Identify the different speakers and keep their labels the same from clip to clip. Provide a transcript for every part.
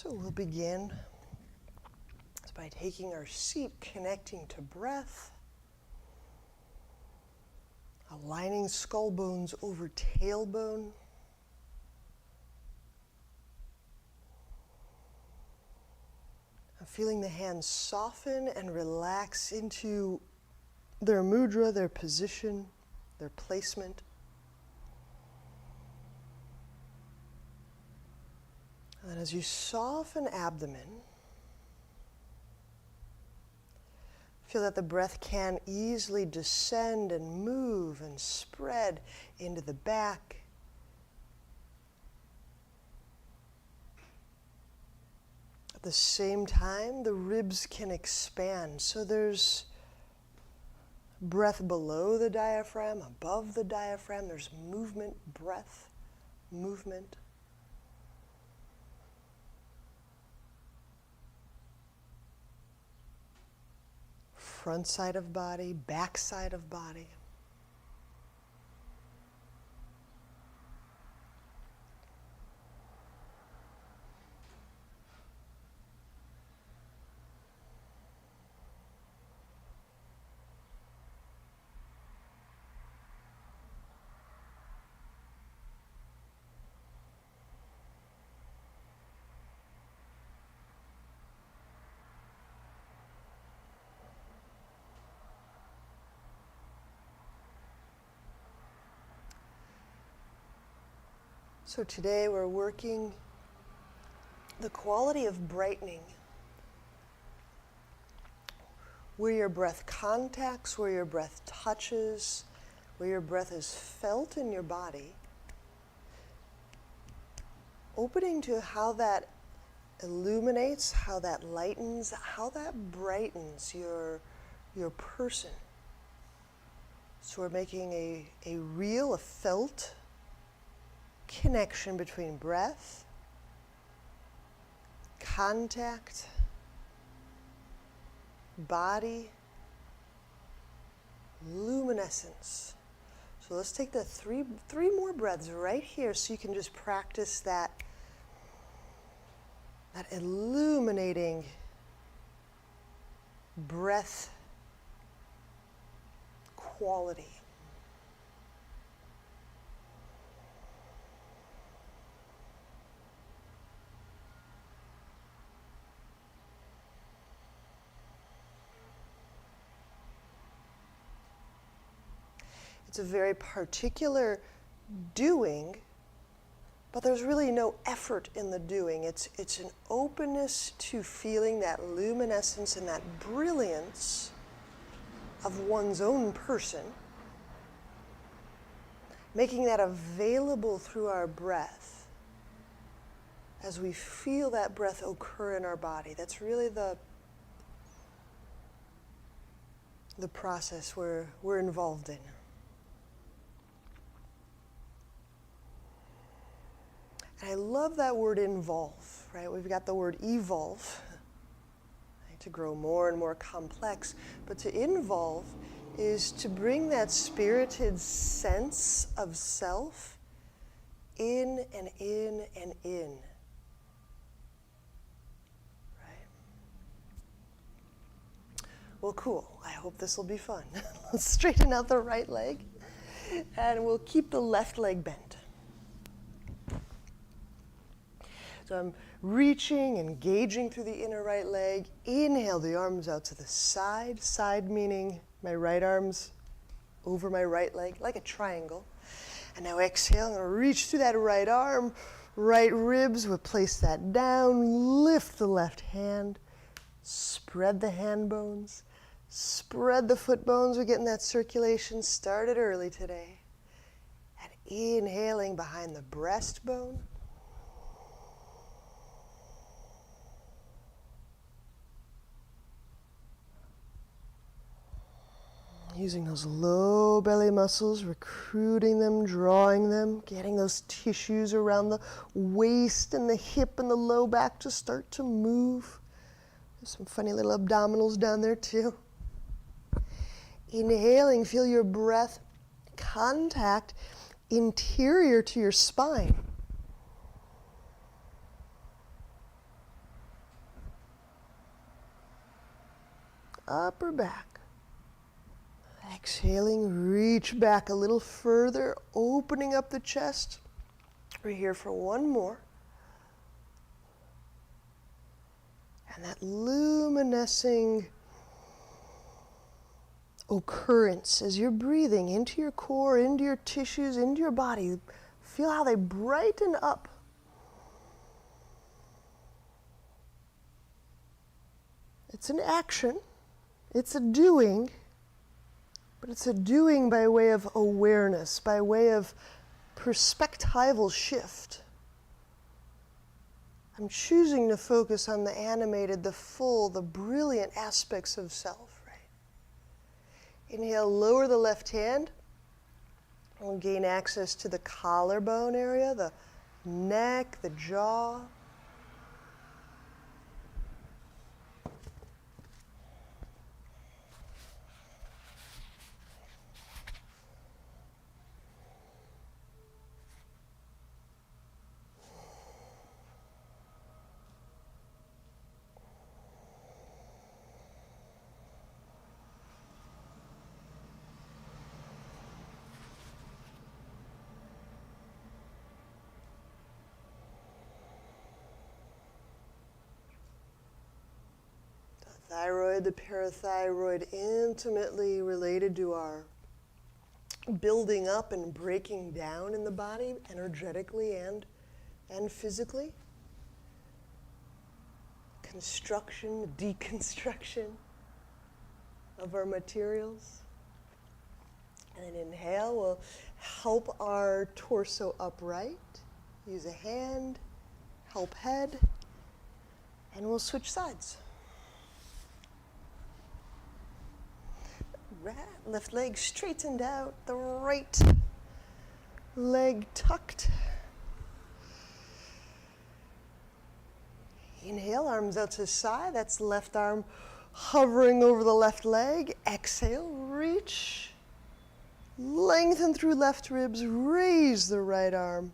Speaker 1: So we'll begin by taking our seat, connecting to breath, aligning skull bones over tailbone. Feeling the hands soften and relax into their mudra, their position, their placement. And as you soften abdomen, feel that the breath can easily descend and move and spread into the back. At the same time, the ribs can expand. So there's breath below the diaphragm, above the diaphragm. There's movement, breath, movement. Front side of body, back side of body. So today we're working the quality of brightening, where your breath contacts, where your breath touches, where your breath is felt in your body, opening to how that illuminates, how that lightens, how that brightens your person. So we're making a real, a felt connection between breath, contact, body, luminescence. So let's take the three more breaths right here so you can just practice that illuminating breath quality. It's a very particular doing, but there's really no effort in the doing. It's an openness to feeling that luminescence and that brilliance of one's own person, making that available through our breath as we feel that breath occur in our body. That's really the process we're involved in. And I love that word involve, right? We've got the word evolve, right, to grow more and more complex. But to involve is to bring that spirited sense of self in and in and in. Right? Well, cool. I hope this will be fun. Let's straighten out the right leg, and we'll keep the left leg bent. So I'm reaching, engaging through the inner right leg. Inhale the arms out to the side. Side meaning my right arm's over my right leg, like a triangle. And now exhale, I'm going to reach through that right arm, right ribs. We'll place that down. Lift the left hand. Spread the hand bones. Spread the foot bones. We're getting that circulation started early today. And inhaling behind the breastbone. Using those low belly muscles, recruiting them, drawing them, getting those tissues around the waist and the hip and the low back to start to move. There's some funny little abdominals down there too. Inhaling, feel your breath contact interior to your spine. upper back. Exhaling, reach back a little further, opening up the chest. We're here for one more. And that luminescing occurrence as you're breathing into your core, into your tissues, into your body. Feel how they brighten up. It's an action, it's a doing, but it's a doing by way of awareness, by way of perspectival shift. I'm choosing to focus on the animated, the full, the brilliant aspects of self, right? Inhale, lower the left hand. We'll gain access to the collarbone area, the neck, the jaw. Thyroid, the parathyroid, intimately related to our building up and breaking down in the body, energetically and physically. Construction, deconstruction of our materials. And then inhale, we'll help our torso upright. Use a hand, help head, and we'll switch sides. Left leg straightened out, the right leg tucked. Inhale, arms out to the side. That's left arm hovering over the left leg. Exhale, reach. Lengthen through left ribs, raise the right arm.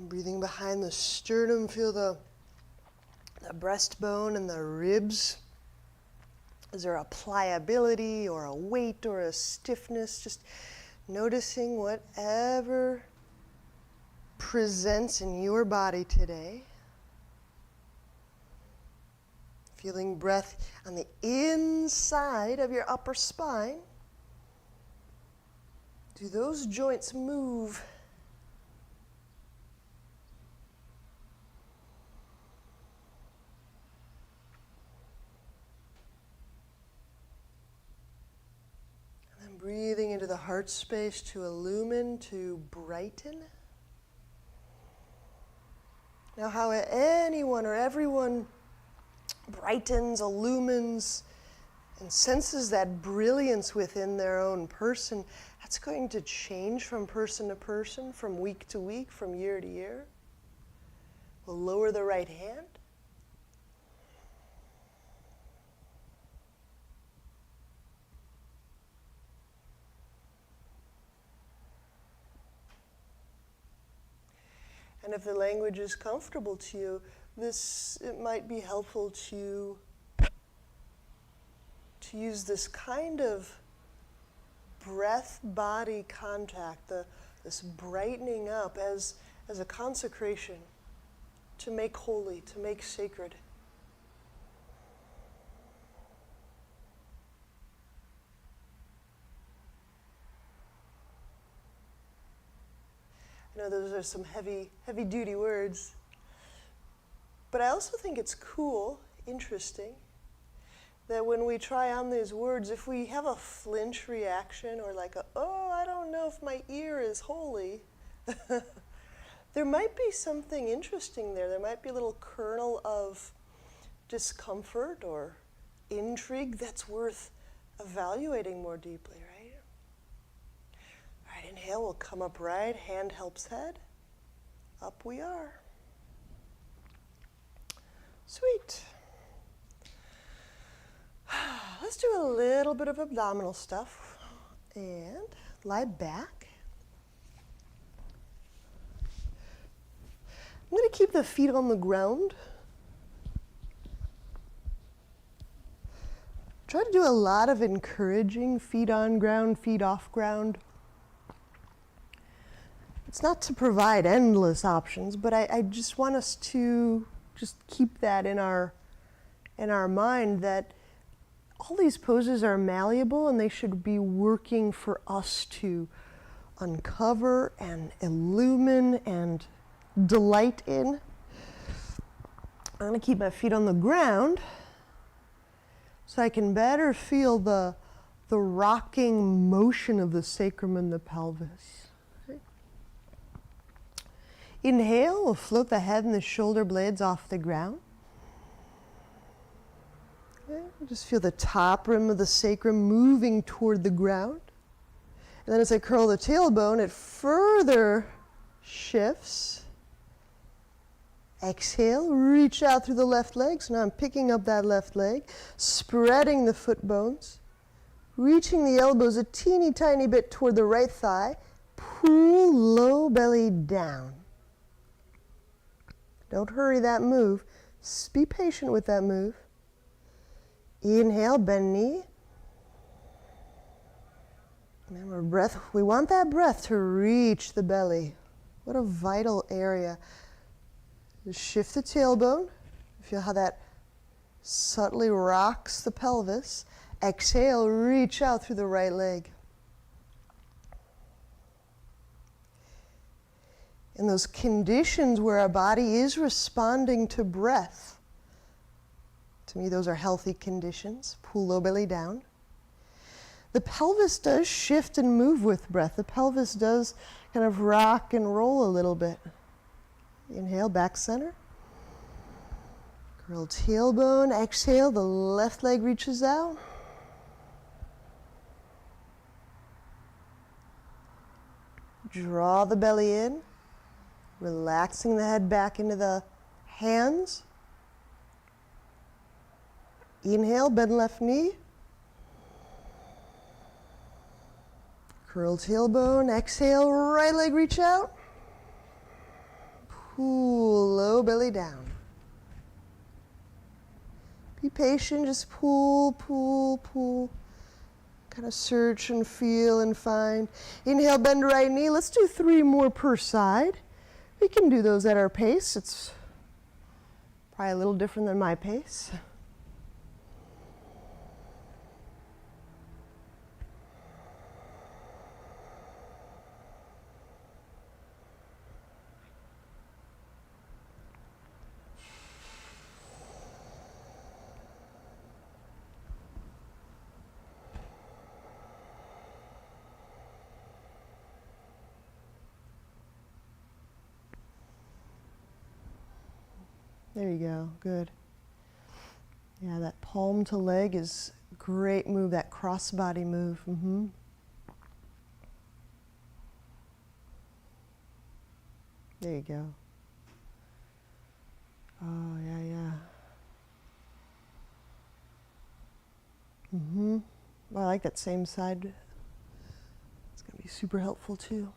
Speaker 1: Breathing behind the sternum, feel the breastbone and the ribs. Is there a pliability or a weight or a stiffness? Just noticing whatever presents in your body today. Feeling breath on the inside of your upper spine. Do those joints move? Breathing into the heart space to illumine, to brighten. Now how anyone or everyone brightens, illumines, and senses that brilliance within their own person, that's going to change from person to person, from week to week, from year to year. We'll lower the right hand. And if the language is comfortable to you, it might be helpful to use this kind of breath-body contact, this brightening up as a consecration, to make holy, to make sacred. I know those are some heavy-duty words, but I also think it's cool, interesting, that when we try on these words, if we have a flinch reaction or like I don't know if my ear is holy, there might be something interesting there. There might be a little kernel of discomfort or intrigue that's worth evaluating more deeply, right? All right, inhale, we'll come upright, hand helps head. Up we are. Sweet. Let's do a little bit of abdominal stuff. And lie back. I'm going to keep the feet on the ground. Try to do a lot of encouraging feet on ground, feet off ground. It's not to provide endless options, but I just want us to just keep that in our mind that all these poses are malleable and they should be working for us to uncover and illumine and delight in. I'm going to keep my feet on the ground so I can better feel the rocking motion of the sacrum and the pelvis. Okay. Inhale, we'll float the head and the shoulder blades off the ground. Okay. Just feel the top rim of the sacrum moving toward the ground. And then as I curl the tailbone, it further shifts. Exhale, reach out through the left leg. So now I'm picking up that left leg, spreading the foot bones, reaching the elbows a teeny tiny bit toward the right thigh. Pull low belly down. Don't hurry that move. Just be patient with that move. Inhale, bend knee. Remember, breath. We want that breath to reach the belly. What a vital area. Just shift the tailbone. Feel how that subtly rocks the pelvis. Exhale, reach out through the right leg. In those conditions where our body is responding to breath, to me those are healthy conditions. Pull low belly down. The pelvis does shift and move with breath. The pelvis does kind of rock and roll a little bit. Inhale, back center. Curl tailbone. Exhale, the left leg reaches out. Draw the belly in, relaxing the head back into the hands. Inhale, bend left knee. Curl tailbone. Exhale, right leg reach out. Pull low belly down. Be patient, just pull, pull, pull. Kind of search and feel and find. Inhale, bend right knee. Let's do 3 more per side. We can do those at our pace. It's probably a little different than my pace. There you go, good. Yeah, that palm to leg is a great move, that crossbody move. Mm-hmm. There you go. Oh, yeah. Mm-hmm. Well, I like that same side. It's going to be super helpful too.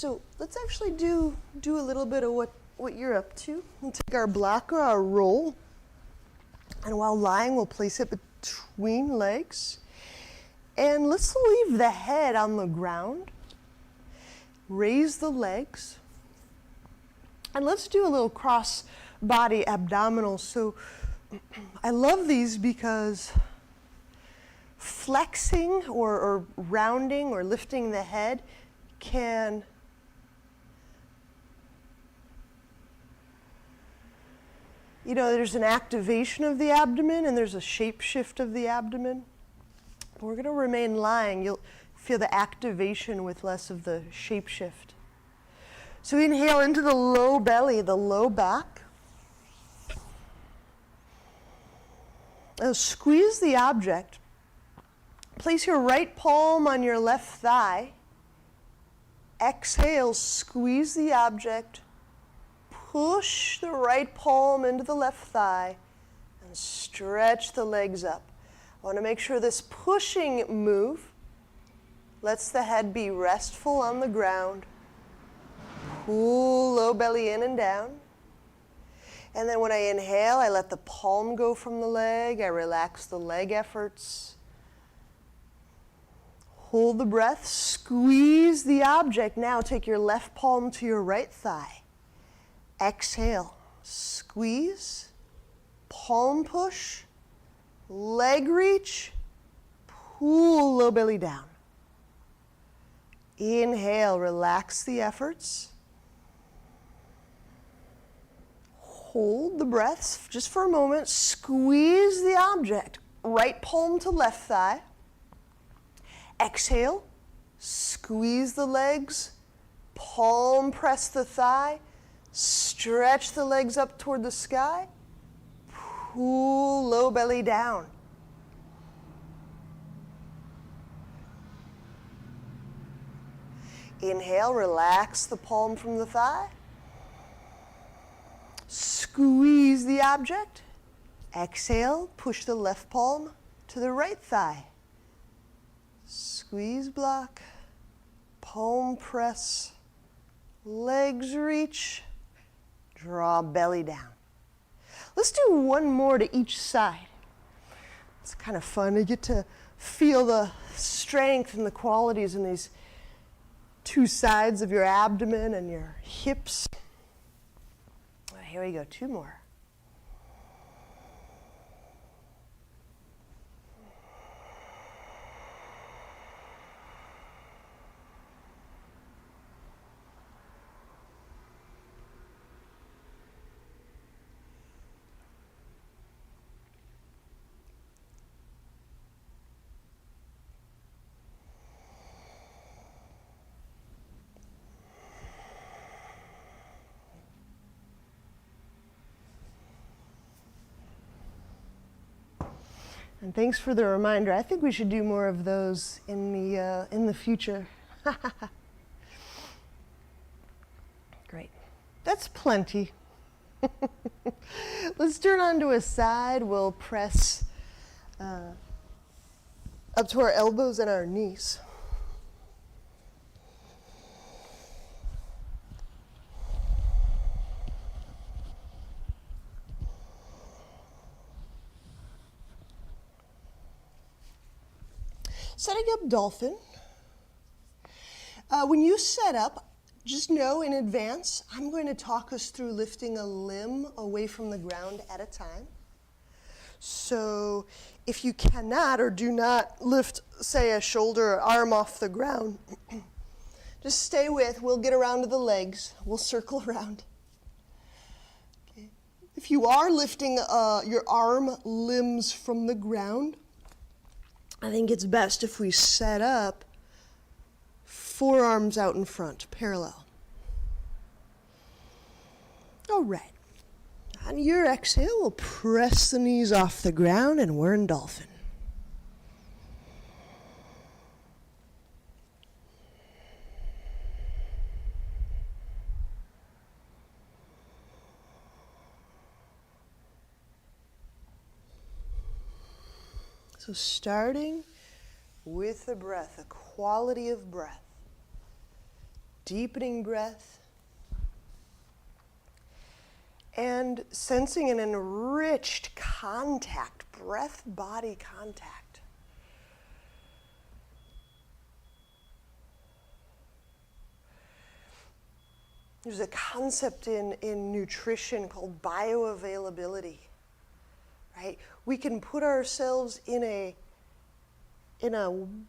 Speaker 1: So let's actually do a little bit of what you're up to. We'll take our block or our roll, and while lying, we'll place it between legs. And let's leave the head on the ground. Raise the legs. And let's do a little cross body abdominal. So I love these because flexing or rounding or lifting the head can there's an activation of the abdomen and there's a shape shift of the abdomen. We're going to remain lying. You'll feel the activation with less of the shape shift. So inhale into the low belly, the low back. Now squeeze the object. Place your right palm on your left thigh. Exhale, squeeze the object. Push the right palm into the left thigh and stretch the legs up. I want to make sure this pushing move lets the head be restful on the ground. Pull low belly in and down. And then when I inhale, I let the palm go from the leg. I relax the leg efforts. Hold the breath. Squeeze the object. Now take your left palm to your right thigh. Exhale. Squeeze. Palm push. Leg reach. Pull low belly down. Inhale. Relax the efforts. Hold the breath just for a moment. Squeeze the object. Right palm to left thigh. Exhale. Squeeze the legs. Palm press the thigh. Stretch the legs up toward the sky. Pull low belly down. Inhale. Relax the palm from the thigh. Squeeze the object. Exhale, push the left palm to the right thigh. Squeeze block, palm press, legs reach, draw belly down. Let's do one more to each side. It's kind of fun to get to feel the strength and the qualities in these two sides of your abdomen and your hips. Here we go, two more. And thanks for the reminder. I think we should do more of those in the future. Great. That's plenty. Let's turn onto a side. We'll press up to our elbows and our knees. Setting up dolphin. When you set up, just know in advance, I'm going to talk us through lifting a limb away from the ground at a time. So if you cannot or do not lift, say, a shoulder or arm off the ground, just stay with, we'll get around to the legs, we'll circle around. Okay. If you are lifting your arm limbs from the ground, I think it's best if we set up forearms out in front, parallel. All right. On your exhale, we'll press the knees off the ground and we're in dolphin. So starting with the breath, a quality of breath. deepening breath. And sensing an enriched contact, breath-body contact. There's a concept in nutrition called bioavailability, right? We can put ourselves in a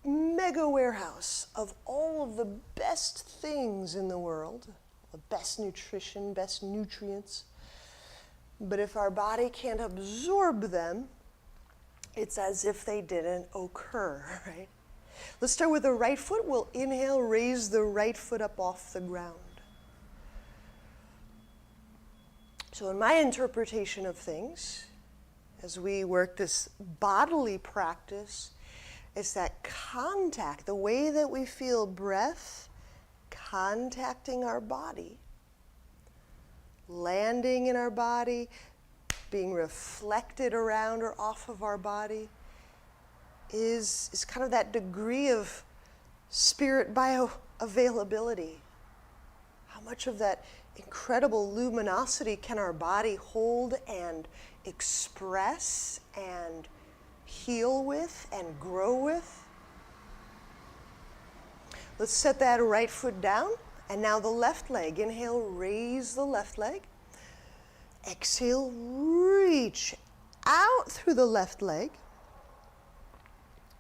Speaker 1: mega warehouse of all of the best things in the world, the best nutrition, best nutrients. But if our body can't absorb them, it's as if they didn't occur, right? Let's start with the right foot. We'll inhale, raise the right foot up off the ground. So in my interpretation of things, as we work this bodily practice, it's that contact, the way that we feel breath contacting our body, landing in our body, being reflected around or off of our body, is kind of that degree of spirit bioavailability. How much of that incredible luminosity can our body hold and express and heal with and grow with? Let's set that right foot down. And now the left leg. Inhale, raise the left leg. Exhale, reach out through the left leg.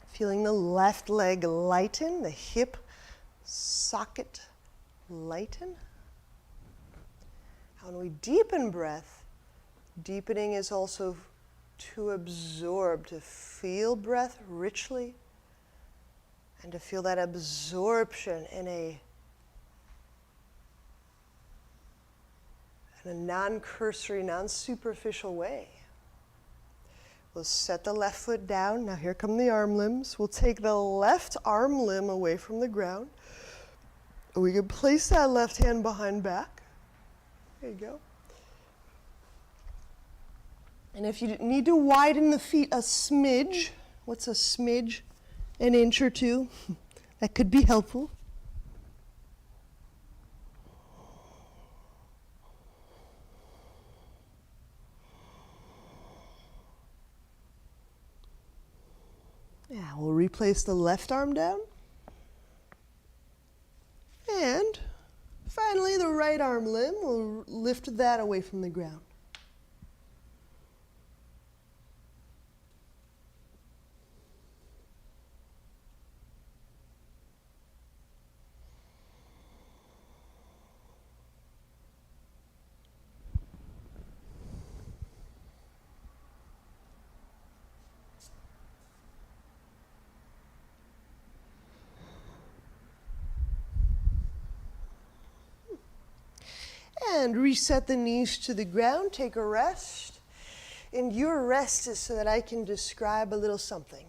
Speaker 1: Feeling the left leg lighten, the hip socket lighten. When we deepen breath, deepening is also to absorb, to feel breath richly, and to feel that absorption in a non-cursory, non-superficial way. We'll set the left foot down. Now here come the arm limbs. We'll take the left arm limb away from the ground. We can place that left hand behind back. There you go. And if you need to widen the feet a smidge, what's a smidge? An inch or two. That could be helpful. Yeah, we'll replace the left arm down. And finally, the right arm limb, we'll lift that away from the ground. And reset the knees to the ground, take a rest. And your rest is so that I can describe a little something.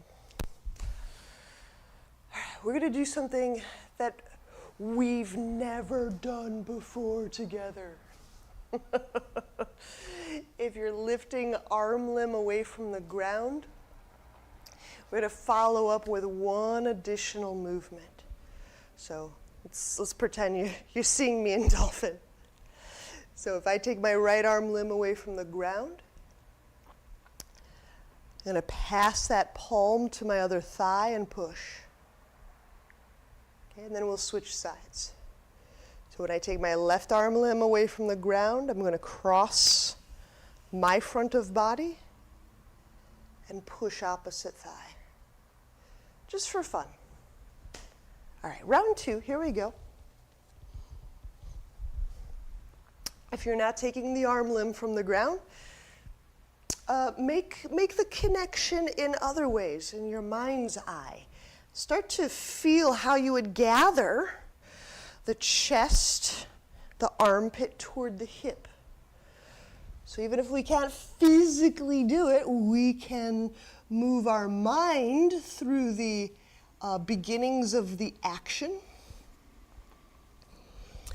Speaker 1: We're going to do something that we've never done before together. If you're lifting arm limb away from the ground, we're going to follow up with one additional movement. So let's pretend you're seeing me in dolphin. So if I take my right arm limb away from the ground, I'm going to pass that palm to my other thigh and push. Okay, and then we'll switch sides. So when I take my left arm limb away from the ground, I'm going to cross my front of body and push opposite thigh. Just for fun. All right, round two, here we go. If you're not taking the arm limb from the ground, make the connection in other ways, in your mind's eye. Start to feel how you would gather the chest, the armpit toward the hip. So even if we can't physically do it, we can move our mind through the beginnings of the action.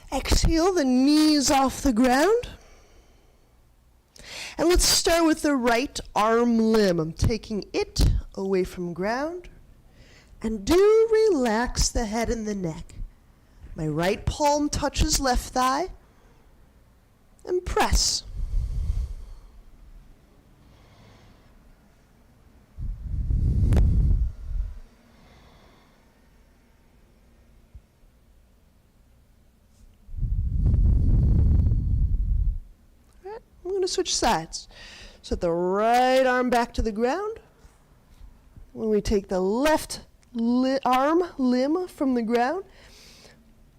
Speaker 1: Exhale, the knees off the ground. And let's start with the right arm limb. I'm taking it away from ground. And do relax the head and the neck. My right palm touches left thigh, and press. All right, I'm going to switch sides. Set the right arm back to the ground. When we take the left arm limb from the ground,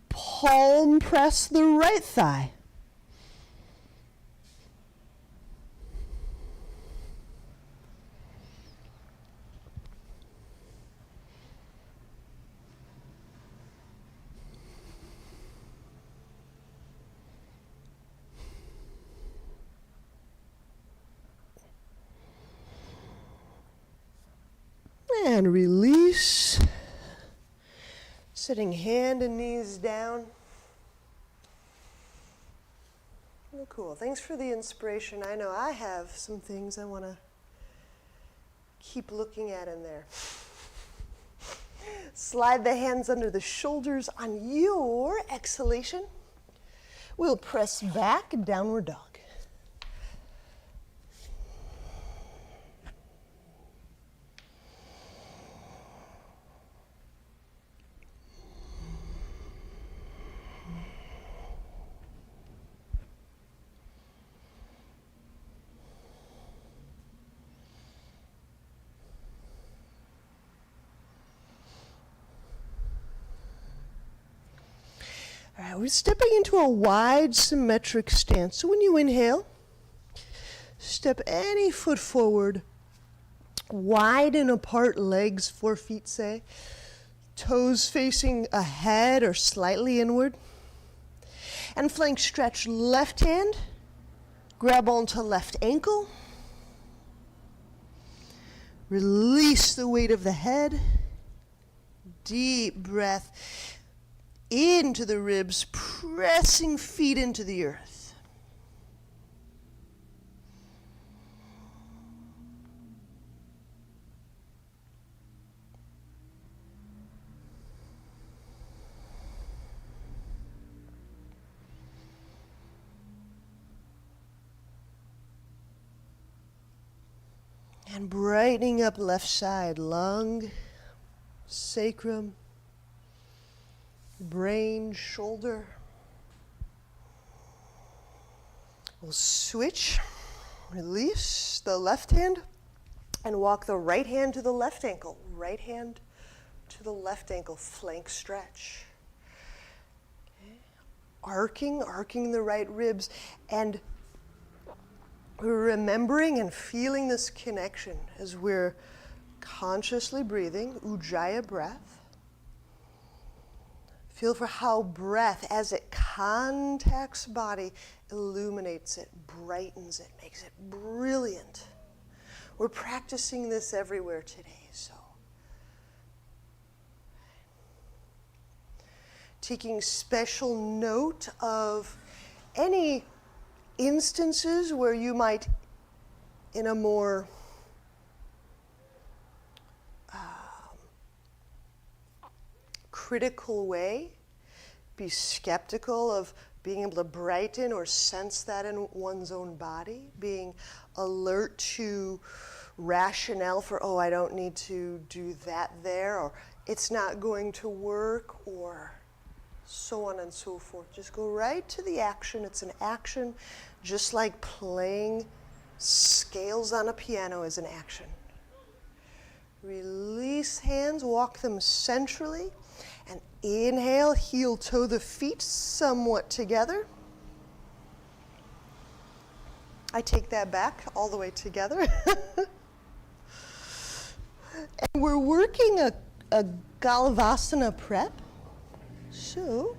Speaker 1: palm press the right thigh. And release. Sitting hand and knees down. Oh, cool. Thanks for the inspiration. I know I have some things I want to keep looking at in there. Slide the hands under the shoulders. On your exhalation, we'll press back, downward dog. All right, we're stepping into a wide symmetric stance. So when you inhale, step any foot forward, widen apart legs, 4 feet say, toes facing ahead or slightly inward. And flank stretch left hand, grab onto left ankle, release the weight of the head, deep breath into the ribs, pressing feet into the earth. And brightening up left side, lung, sacrum, brain, shoulder. We'll switch, release the left hand, and walk the right hand to the left ankle. Right hand to the left ankle, flank stretch. Okay. Arcing the right ribs, and remembering and feeling this connection as we're consciously breathing, Ujjayi breath. Feel for how breath, as it contacts body, illuminates it, brightens it, makes it brilliant. We're practicing this everywhere today, so. Taking special note of any instances where you might, in a more critical way, be skeptical of being able to brighten or sense that in one's own body, being alert to rationale for, oh, I don't need to do that there, or it's not going to work, or so on and so forth. Just go right to the action. It's an action, just like playing scales on a piano is an action. Release hands, walk them centrally. And inhale, heel toe the feet somewhat together. I take that back all the way together. And we're working a Galavasana prep. So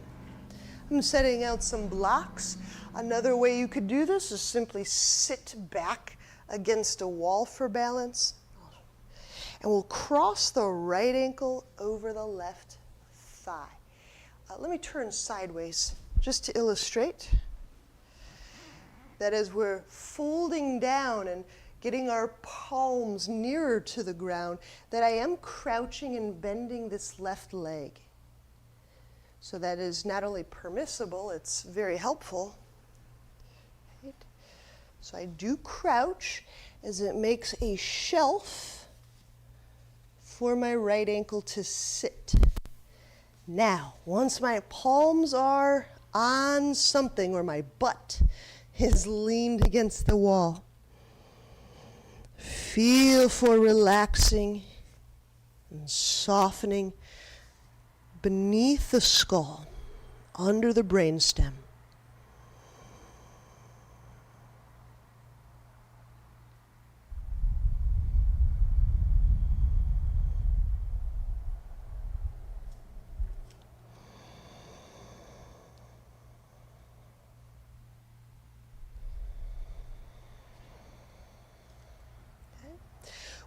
Speaker 1: I'm setting out some blocks. Another way you could do this is simply sit back against a wall for balance. And we'll cross the right ankle over the left thigh. Let me turn sideways just to illustrate that as we're folding down and getting our palms nearer to the ground, that I am crouching and bending this left leg. So that is not only permissible, it's very helpful. Right? So I do crouch as it makes a shelf for my right ankle to sit. Now, once my palms are on something or my butt is leaned against the wall, feel for relaxing and softening beneath the skull, under the brainstem.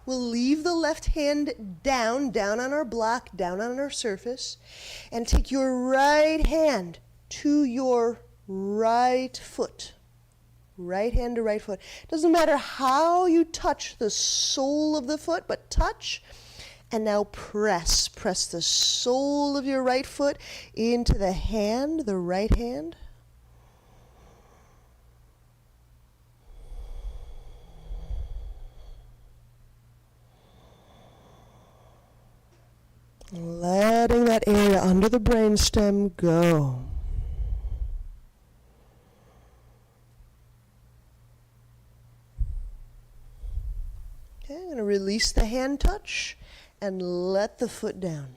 Speaker 1: We'll leave the left hand down on our block, down on our surface, and take your right hand to your right foot. Right hand to right foot. Doesn't matter how you touch the sole of the foot, but touch, and now press. Press the sole of your right foot into the hand, the right hand. Letting that area under the brainstem go. Okay, I'm going to release the hand touch and let the foot down.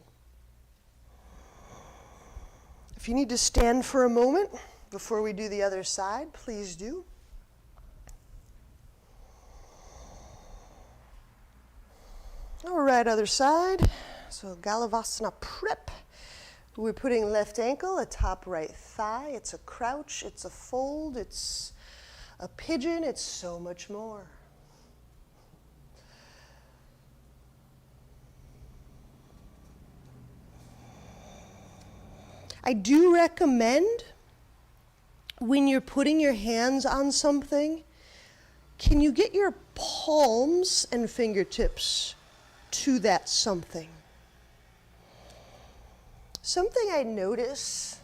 Speaker 1: If you need to stand for a moment before we do the other side, please do. All right, other side. So Galavasana Prep. We're putting left ankle atop right thigh. It's a crouch, it's a fold, it's a pigeon, it's so much more. I do recommend when you're putting your hands on something, can you get your palms and fingertips to that something? Something I notice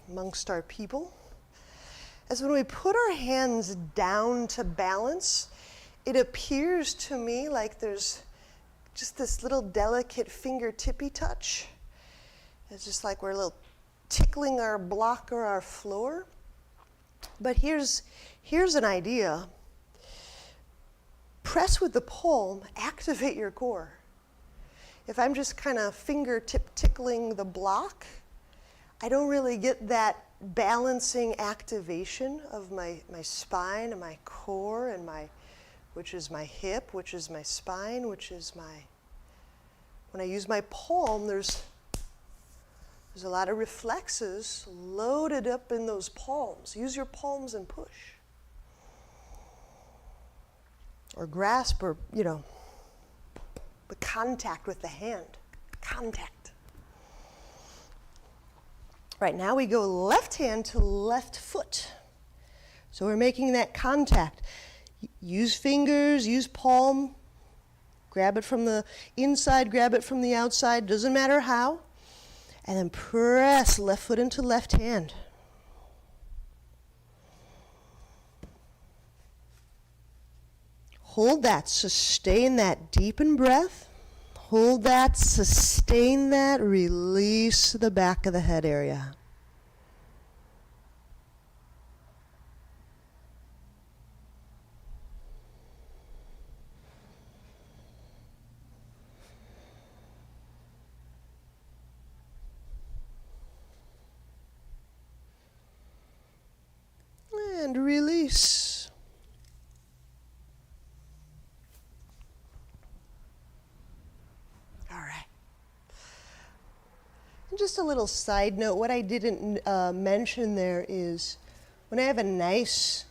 Speaker 1: amongst our people is when we put our hands down to balance, it appears to me like there's just this little delicate fingertippy touch. It's just like we're a little tickling our block or our floor. But here's an idea. Press with the palm, activate your core. If I'm just kind of fingertip tickling the block, I don't really get that balancing activation of my spine and my core and which is my hip, which is my spine, which is when I use my palm, there's a lot of reflexes loaded up in those palms. Use your palms and push. Or grasp, or, the contact with the hand. Contact. Right, now we go left hand to left foot. So we're making that contact. Use fingers, use palm. Grab it from the inside, grab it from the outside, doesn't matter how. And then press left foot into left hand. Hold that, sustain that, deepen breath. Hold that, sustain that, release the back of the head area. And release. Just a little side note, what I didn't mention there is when I have a nice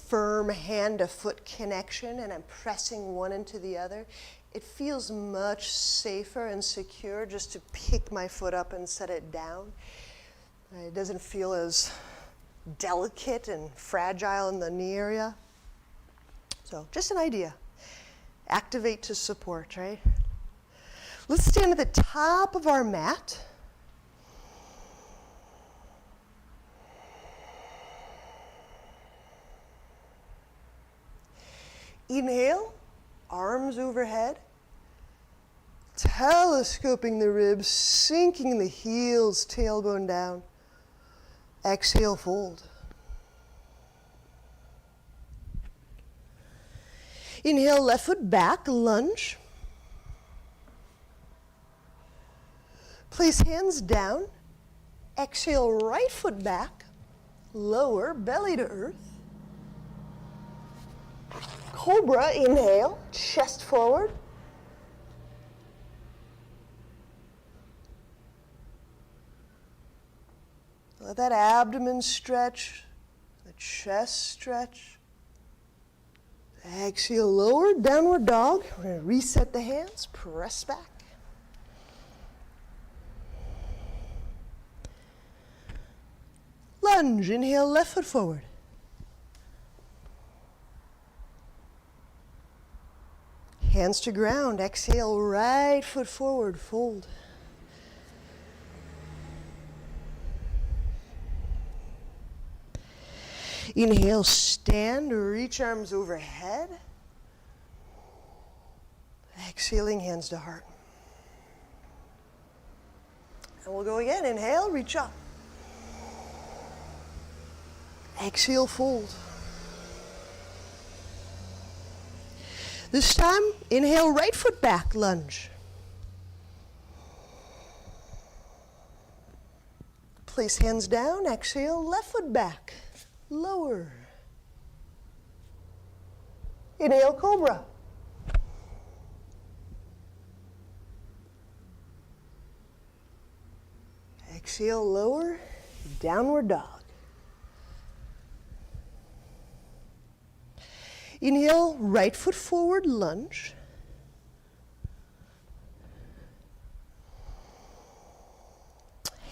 Speaker 1: firm hand to foot connection and I'm pressing one into the other, it feels much safer and secure just to pick my foot up and set it down. It doesn't feel as delicate and fragile in the knee area. So just an idea. Activate to support, right? Let's stand at the top of our mat. Inhale, arms overhead, telescoping the ribs, sinking the heels, tailbone down. Exhale, fold. Inhale, left foot back, lunge. Place hands down. Exhale, right foot back, lower, belly to earth. Cobra, inhale, chest forward. Let that abdomen stretch, the chest stretch. Exhale, lower, downward dog. We're going to reset the hands, press back. Lunge, inhale, left foot forward. Hands to ground, exhale, right foot forward, fold. Inhale, stand, reach arms overhead. Exhaling, hands to heart. And we'll go again, inhale, reach up. Exhale, fold. This time, inhale, right foot back, lunge. Place hands down, exhale, left foot back, lower. Inhale, cobra. Exhale, lower, downward dog. Inhale, right foot forward, lunge.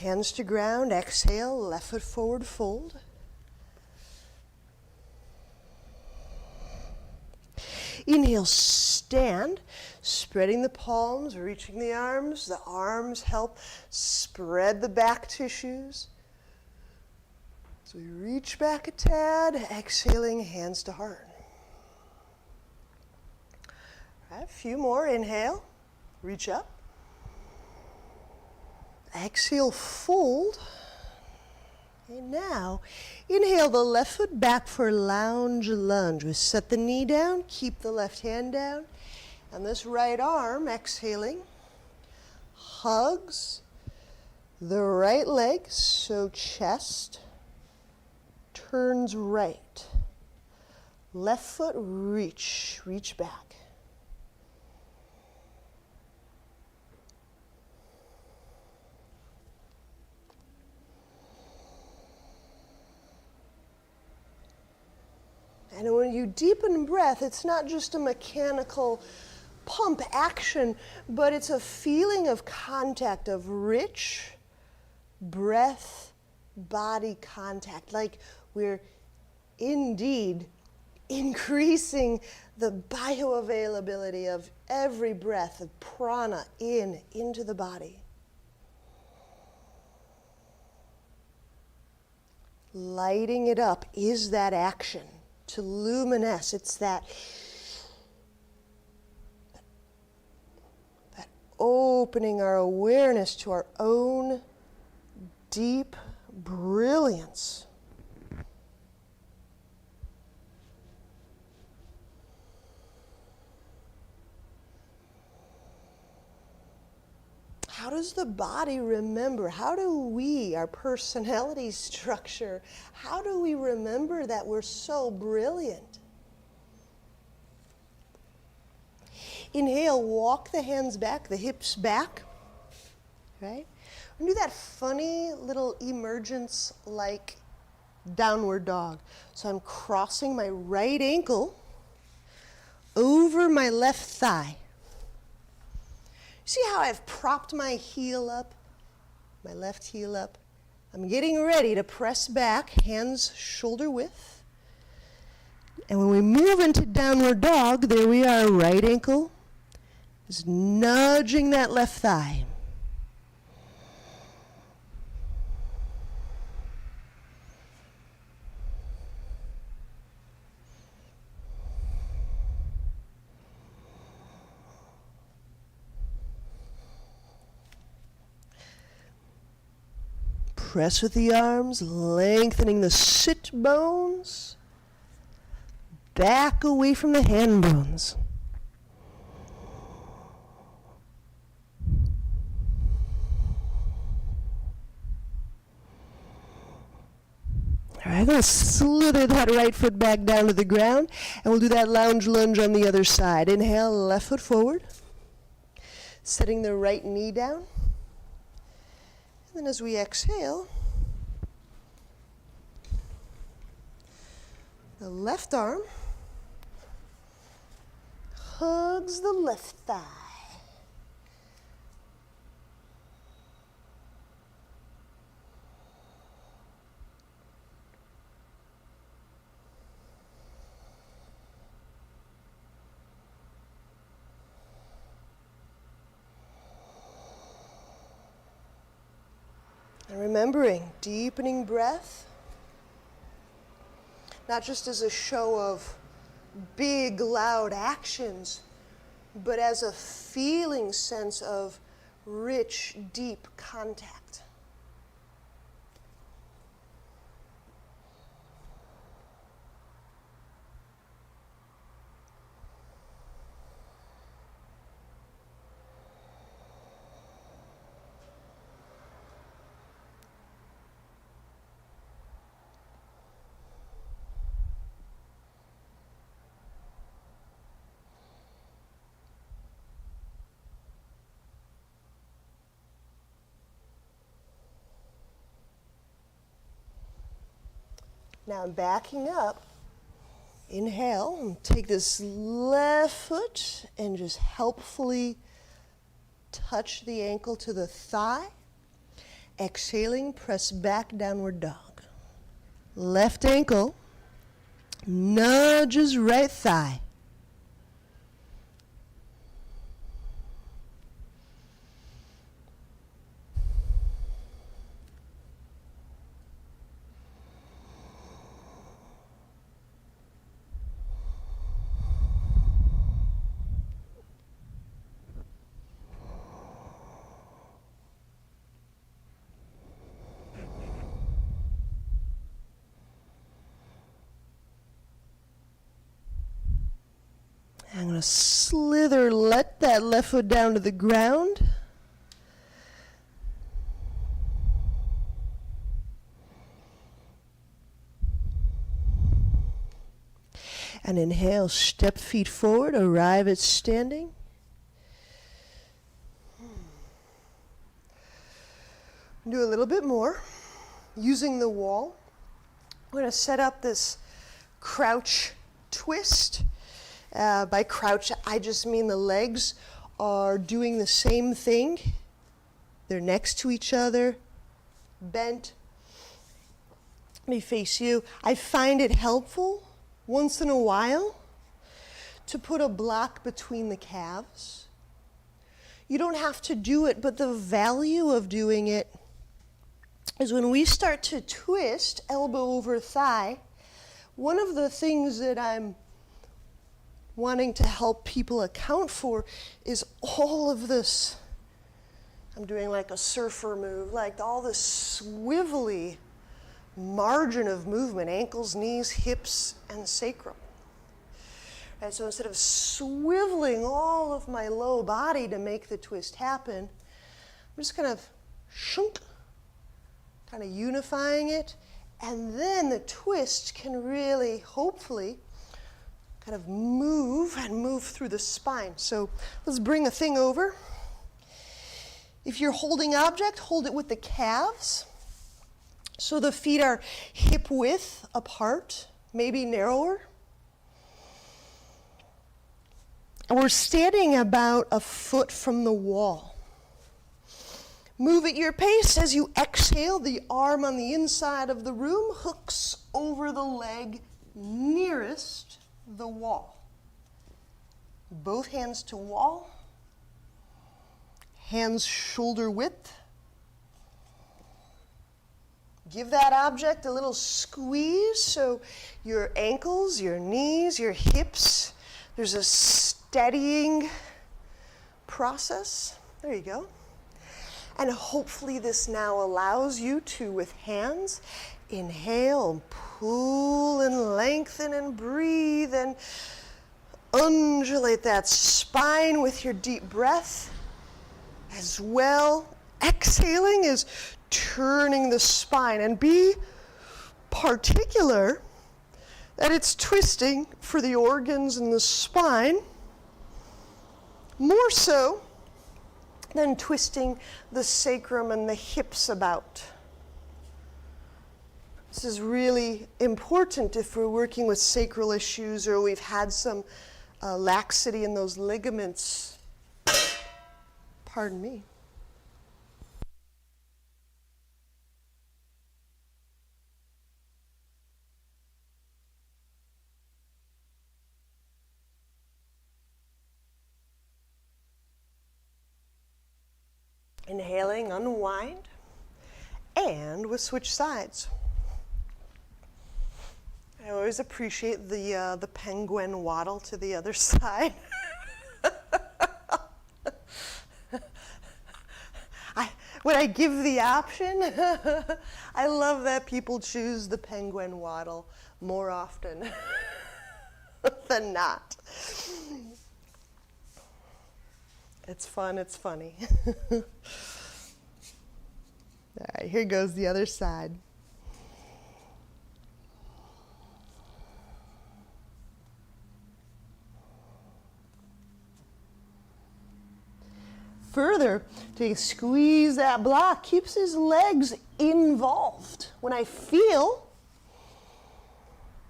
Speaker 1: Hands to ground, exhale, left foot forward, fold. Inhale, stand, spreading the palms, reaching the arms. The arms help spread the back tissues. So we reach back a tad, exhaling, hands to heart. All right, a few more. Inhale, reach up. Exhale, fold. And now, inhale the left foot back for lounge lunge. We set the knee down, keep the left hand down. And this right arm, exhaling, hugs the right leg, so chest turns right. Left foot, reach back. And when you deepen breath, it's not just a mechanical pump action, but it's a feeling of contact, of rich breath, body contact, like we're indeed increasing the bioavailability of every breath of prana into the body. Lighting it up is that action. To luminesce, it's that opening our awareness to our own deep brilliance. How does the body remember? How do we, our personality structure, how do we remember that we're so brilliant? Inhale, walk the hands back, the hips back, right? And do that funny little emergence like downward dog. So I'm crossing my right ankle over my left thigh. See how I've propped my heel up, my left heel up? I'm getting ready to press back, hands shoulder width. And when we move into downward dog, there we are, right ankle is nudging that left thigh. Press with the arms, lengthening the sit bones. Back away from the hand bones. All right, I'm going to slither that right foot back down to the ground, and we'll do that lounge lunge on the other side. Inhale, left foot forward, setting the right knee down. And then as we exhale, the left arm hugs the left thigh. And remembering, deepening breath, not just as a show of big, loud actions, but as a feeling sense of rich, deep contact. Now I'm backing up. Inhale, and take this left foot and just helpfully touch the ankle to the thigh. Exhaling, press back, downward dog. Left ankle nudges right thigh. I'm going to slither, let that left foot down to the ground. And inhale, step feet forward, arrive at standing. Do a little bit more using the wall. We're going to set up this crouch twist. By crouch, I just mean the legs are doing the same thing. They're next to each other, bent. Let me face you. I find it helpful once in a while to put a block between the calves. You don't have to do it, but the value of doing it is when we start to twist elbow over thigh. One of the things that I'm wanting to help people account for is all of this. I'm doing like a surfer move, like all this swivelly margin of movement, ankles, knees, hips, and sacrum. Right, so instead of swiveling all of my low body to make the twist happen, I'm just kind of shunk, kind of unifying it, and then the twist can really, hopefully, kind of move through the spine. So let's bring a thing over. If you're holding object, hold it with the calves. So the feet are hip width apart, maybe narrower. And we're standing about a foot from the wall. Move at your pace. As you exhale, the arm on the inside of the room hooks over the leg nearest the wall. Both hands to wall. Hands shoulder width. Give that object a little squeeze so your ankles, your knees, your hips, there's a steadying process. There you go. And hopefully this now allows you to, with hands, inhale and pull and lengthen and breathe and undulate that spine with your deep breath as well. Exhaling is turning the spine, and be particular that it's twisting for the organs in the spine more so than twisting the sacrum and the hips about. This is really important if we're working with sacral issues or we've had some laxity in those ligaments. Pardon me. Inhaling, unwind, and we'll switch sides. I always appreciate the penguin waddle to the other side. When I give the option, I love that people choose the penguin waddle more often than not. It's fun, it's funny. All right, here goes the other side. Further, to squeeze that block keeps his legs involved. When I feel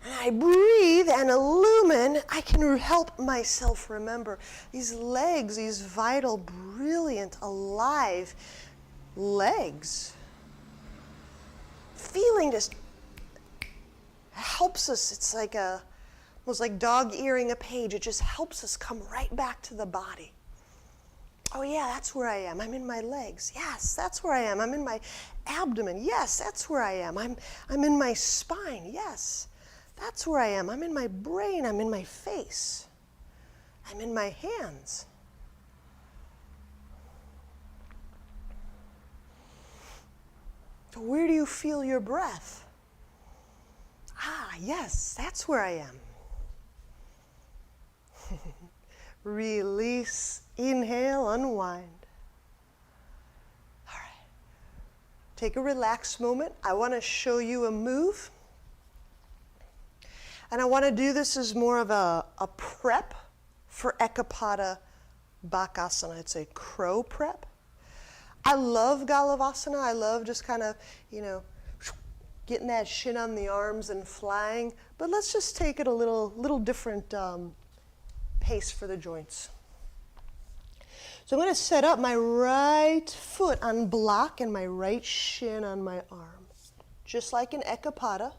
Speaker 1: and I breathe and illumine, I can help myself remember these legs, these vital, brilliant, alive legs. Feeling just helps us. It's like almost like dog earing a page. It just helps us come right back to the body. Oh yeah, that's where I am. I'm in my legs. Yes, that's where I am. I'm in my abdomen. Yes, that's where I am. I'm in my spine. Yes. That's where I am. I'm in my brain. I'm in my face. I'm in my hands. So where do you feel your breath? Ah, yes, that's where I am. Release, inhale, unwind. All right. Take a relaxed moment. I want to show you a move. And I want to do this as more of a prep for Ekapada Bakasana. It's a crow prep. I love Galavasana. I love just kind of, getting that shin on the arms and flying. But let's just take it a little different pace for the joints. So I'm going to set up my right foot on block and my right shin on my arm, just like in Ekapada.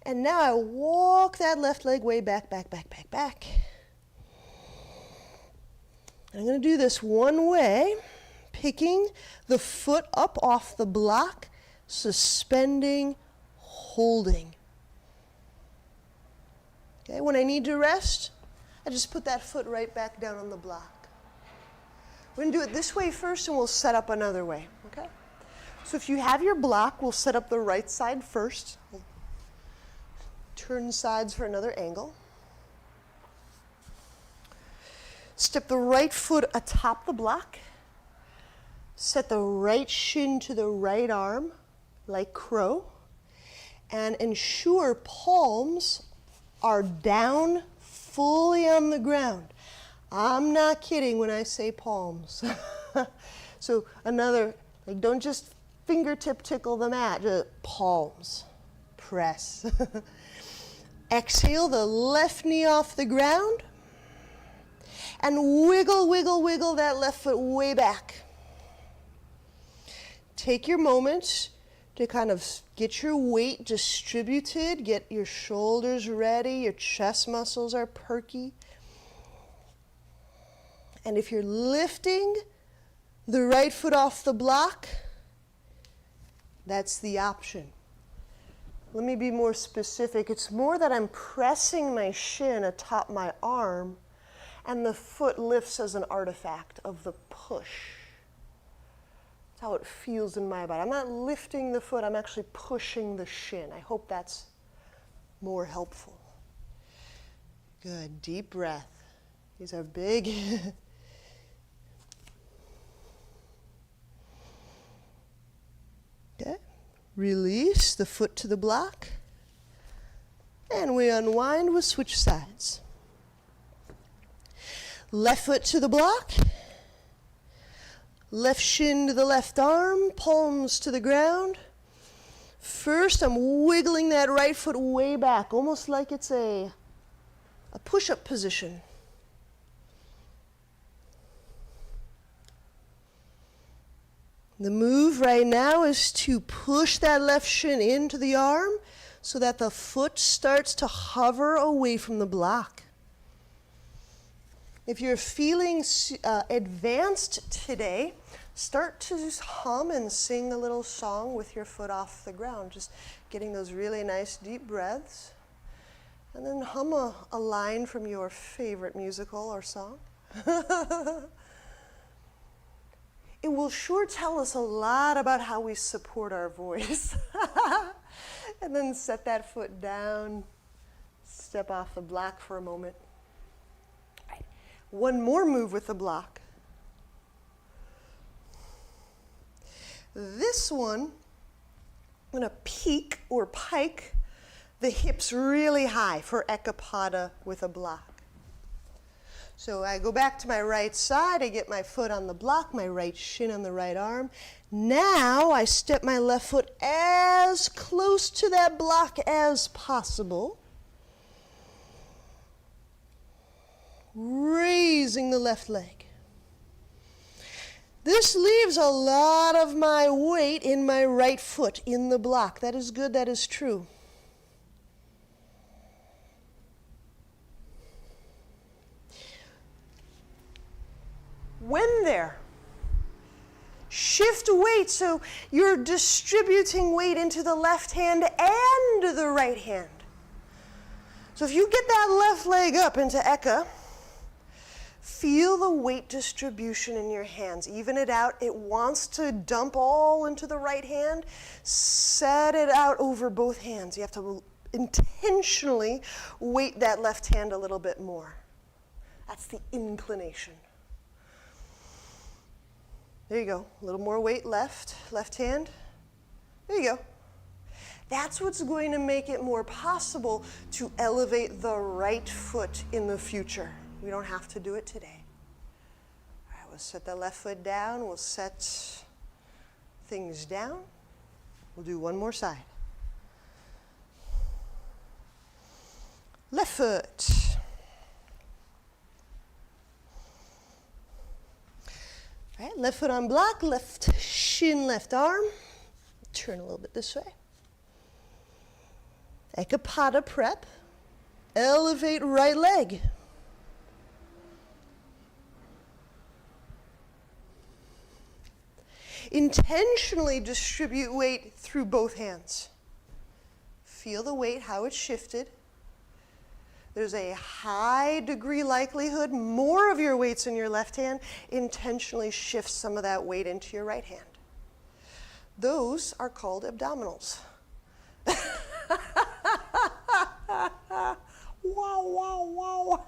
Speaker 1: And now I walk that left leg way back, back, back, back, back. And I'm going to do this one way, picking the foot up off the block, suspending, holding. Okay, when I need to rest, I just put that foot right back down on the block. We're going to do it this way first, and we'll set up another way, okay? So if you have your block, we'll set up the right side first. We'll turn sides for another angle. Step the right foot atop the block. Set the right shin to the right arm, like crow. And ensure palms are down fully on the ground. I'm not kidding when I say palms. So another, don't just fingertip tickle the mat, just palms. Press. Exhale the left knee off the ground. And wiggle, wiggle, wiggle that left foot way back. Take your moment to kind of get your weight distributed, get your shoulders ready, your chest muscles are perky. And if you're lifting the right foot off the block, that's the option. Let me be more specific. It's more that I'm pressing my shin atop my arm, and the foot lifts as an artifact of the push. That's how it feels in my body. I'm not lifting the foot, I'm actually pushing the shin. I hope that's more helpful. Good, deep breath. These are big. Okay. Release the foot to the block, and we unwind, we'll switch sides. Left foot to the block, left shin to the left arm, palms to the ground. First, I'm wiggling that right foot way back, almost like it's a push-up position. The move right now is to push that left shin into the arm so that the foot starts to hover away from the block. If you're feeling advanced today, start to just hum and sing a little song with your foot off the ground, just getting those really nice deep breaths. And then hum a line from your favorite musical or song. It will sure tell us a lot about how we support our voice. And then set that foot down, step off the block for a moment. Right. One more move with the block. This one, I'm going to peak or pike the hips really high for Ekapada with a block. So I go back to my right side, I get my foot on the block, my right shin on the right arm. Now I step my left foot as close to that block as possible. Raising the left leg. This leaves a lot of my weight in my right foot in the block. That is good, that is true. When there, shift weight so you're distributing weight into the left hand and the right hand. So if you get that left leg up into Eka, feel the weight distribution in your hands. Even it out. It wants to dump all into the right hand. Set it out over both hands. You have to intentionally weight that left hand a little bit more. That's the inclination. There you go. A little more weight left hand. There you go. That's what's going to make it more possible to elevate the right foot in the future. We don't have to do it today. All right, we'll set the left foot down. We'll set things down. We'll do one more side. Left foot. All right, left foot on block, left shin, left arm. Turn a little bit this way. Ekapada prep. Elevate right leg. Intentionally distribute weight through both hands. Feel the weight, how it's shifted. There's a high degree likelihood more of your weight's in your left hand. Intentionally shift some of that weight into your right hand. Those are called abdominals. Wow, wow, wow.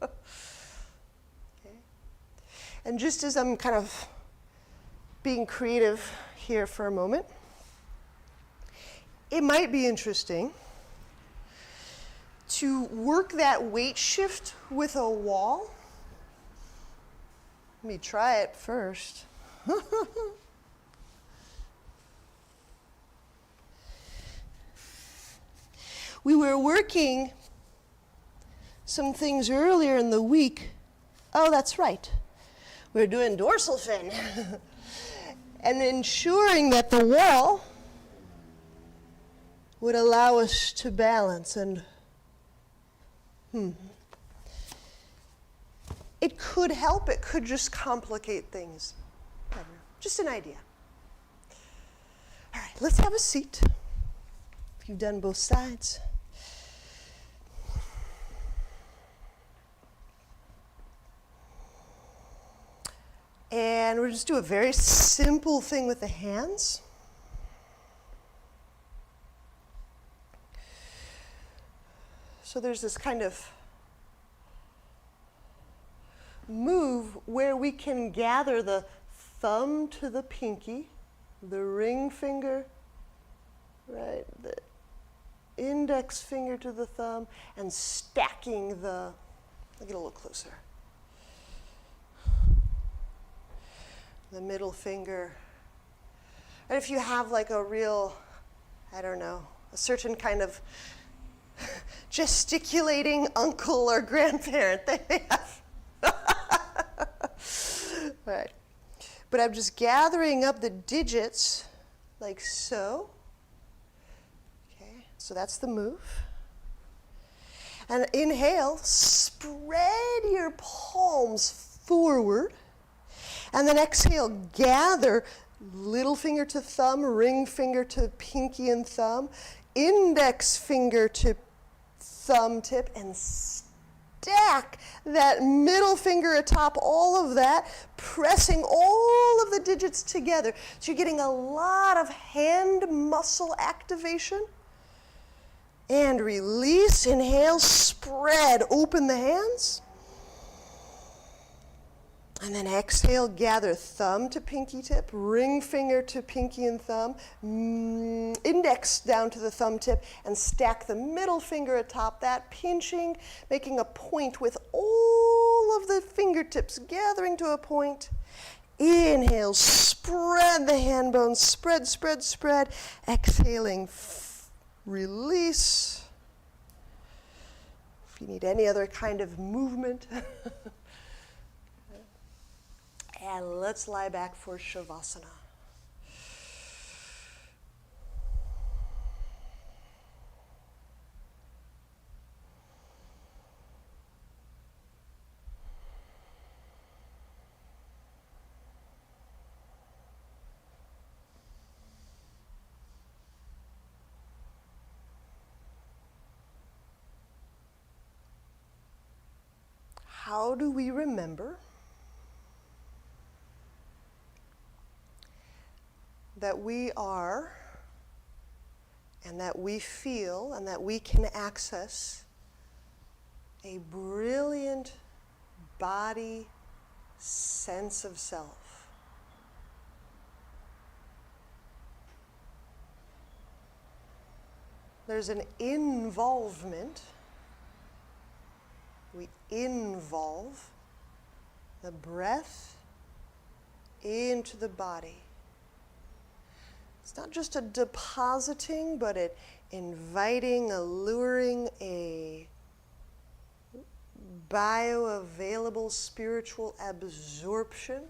Speaker 1: Okay. And just as I'm kind of being creative here for a moment, it might be interesting to work that weight shift with a wall. Let me try it first. We were working some things earlier in the week. Oh, that's right. We were doing dorsal fin and ensuring that the wall would allow us to balance and It could help, it could just complicate things. I don't know. Just an idea. All right, let's have a seat. If you've done both sides. And we'll just do a very simple thing with the hands. So there's this kind of move where we can gather the thumb to the pinky, the ring finger, right, the index finger to the thumb, and stacking the, I'll get a little closer. The middle finger. And if you have like a real, I don't know, a certain kind of gesticulating uncle or grandparent that they have. Right. But I'm just gathering up the digits like so. Okay, so that's the move. And inhale, spread your palms forward. And then exhale, gather little finger to thumb, ring finger to pinky and thumb, index finger to thumb tip, and stack that middle finger atop all of that, pressing all of the digits together. So you're getting a lot of hand muscle activation. And release, inhale, spread, open the hands. And then exhale, gather thumb to pinky tip, ring finger to pinky and thumb, index down to the thumb tip, and stack the middle finger atop that, pinching, making a point with all of the fingertips gathering to a point. Inhale, spread the hand bones, spread, spread, spread. Exhaling, release. If you need any other kind of movement. And let's lie back for Shavasana. How do we remember that we are, and that we feel, and that we can access a brilliant body sense of self? There's an involvement. We involve the breath into the body. It's not just a depositing, but an inviting, alluring, a bioavailable spiritual absorption.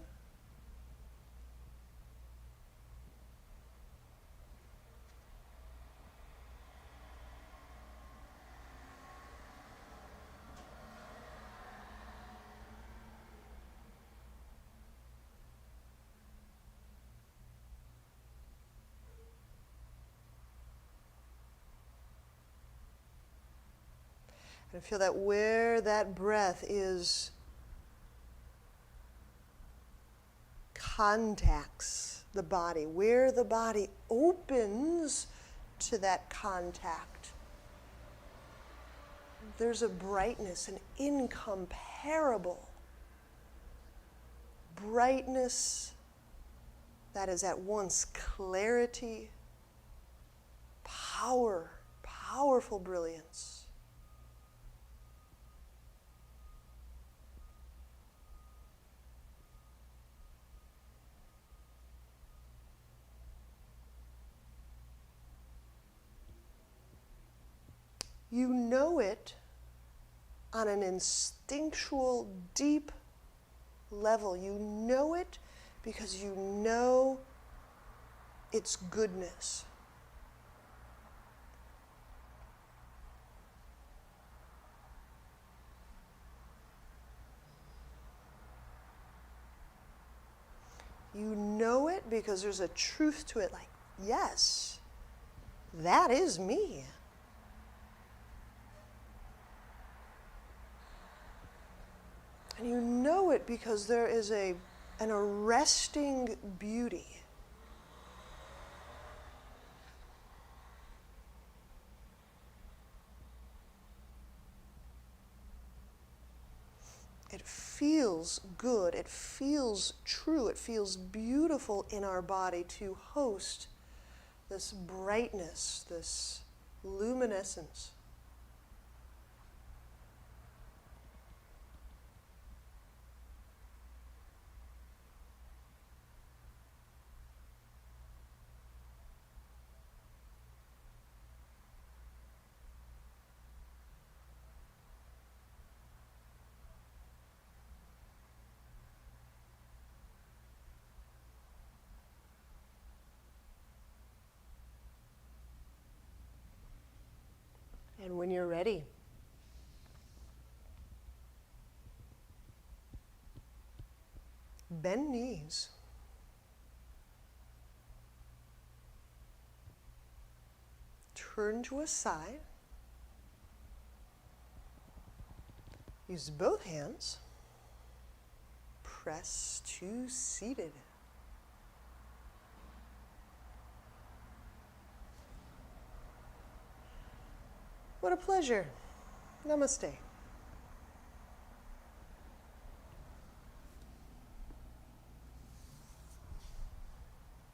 Speaker 1: And feel that where that breath is contacts the body, where the body opens to that contact, there's a brightness, an incomparable brightness that is at once clarity, power, powerful brilliance. You know it on an instinctual, deep level. You know it because you know its goodness. You know it because there's a truth to it, like, yes, that is me. And you know it because there is an arresting beauty. It feels good, it feels true, it feels beautiful in our body to host this brightness, this luminescence. And when you're ready, bend knees. Turn to a side. Use both hands. Press to seated. What a pleasure. Namaste.